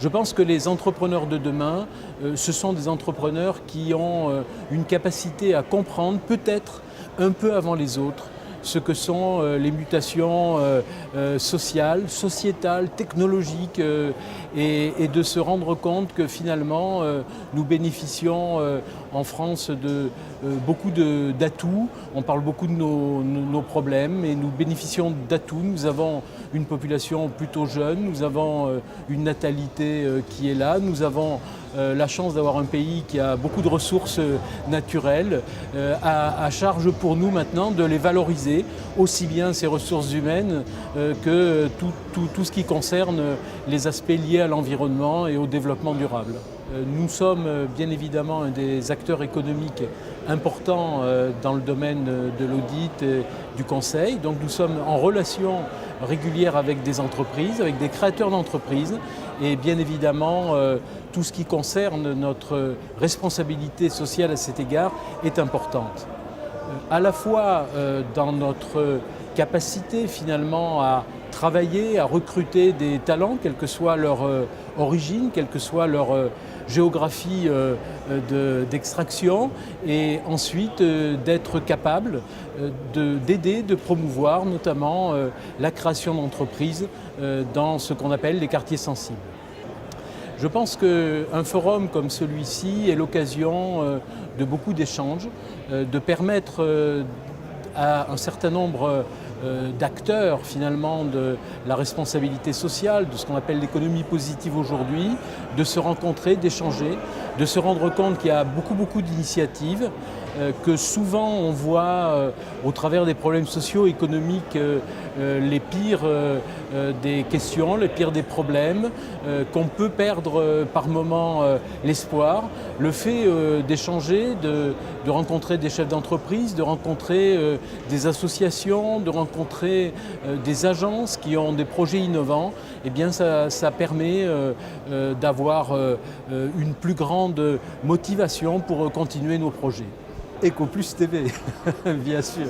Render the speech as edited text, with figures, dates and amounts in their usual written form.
Je pense que les entrepreneurs de demain, ce sont des entrepreneurs qui ont une capacité à comprendre, peut-être un peu avant les autres, ce que sont les mutations sociales, sociétales, technologiques et de se rendre compte que finalement nous bénéficions en France de beaucoup d'atouts. On parle beaucoup de nos problèmes et nous bénéficions d'atouts. Nous avons une population plutôt jeune, nous avons une natalité qui est là, nous avons la chance d'avoir un pays qui a beaucoup de ressources naturelles, à charge pour nous maintenant de les valoriser, aussi bien ces ressources humaines que tout ce qui concerne les aspects liés à l'environnement et au développement durable. Nous sommes bien évidemment un des acteurs économiques importants dans le domaine de l'audit et du conseil, donc nous sommes en relation régulière avec des entreprises, avec des créateurs d'entreprises et bien évidemment tout ce qui concerne notre responsabilité sociale à cet égard est importante. À la fois dans notre capacité finalement à travailler, à recruter des talents, quelle que soit leur origine, quelle que soit leur géographie d'extraction, et ensuite d'être capable d'aider, de promouvoir notamment la création d'entreprises dans ce qu'on appelle les quartiers sensibles. Je pense qu'un forum comme celui-ci est l'occasion de beaucoup d'échanges, de permettre à un certain nombre d'acteurs finalement de la responsabilité sociale, de ce qu'on appelle l'économie positive aujourd'hui, de se rencontrer, d'échanger, de se rendre compte qu'il y a beaucoup d'initiatives, que souvent on voit au travers des problèmes socio-économiques les pires des questions, les pires des problèmes, qu'on peut perdre par moments l'espoir. Le fait d'échanger, de rencontrer des chefs d'entreprise, de rencontrer des associations, de rencontrer des agences qui ont des projets innovants, eh bien ça permet d'avoir une plus grande motivation pour continuer nos projets. EcoPlus TV, bien sûr.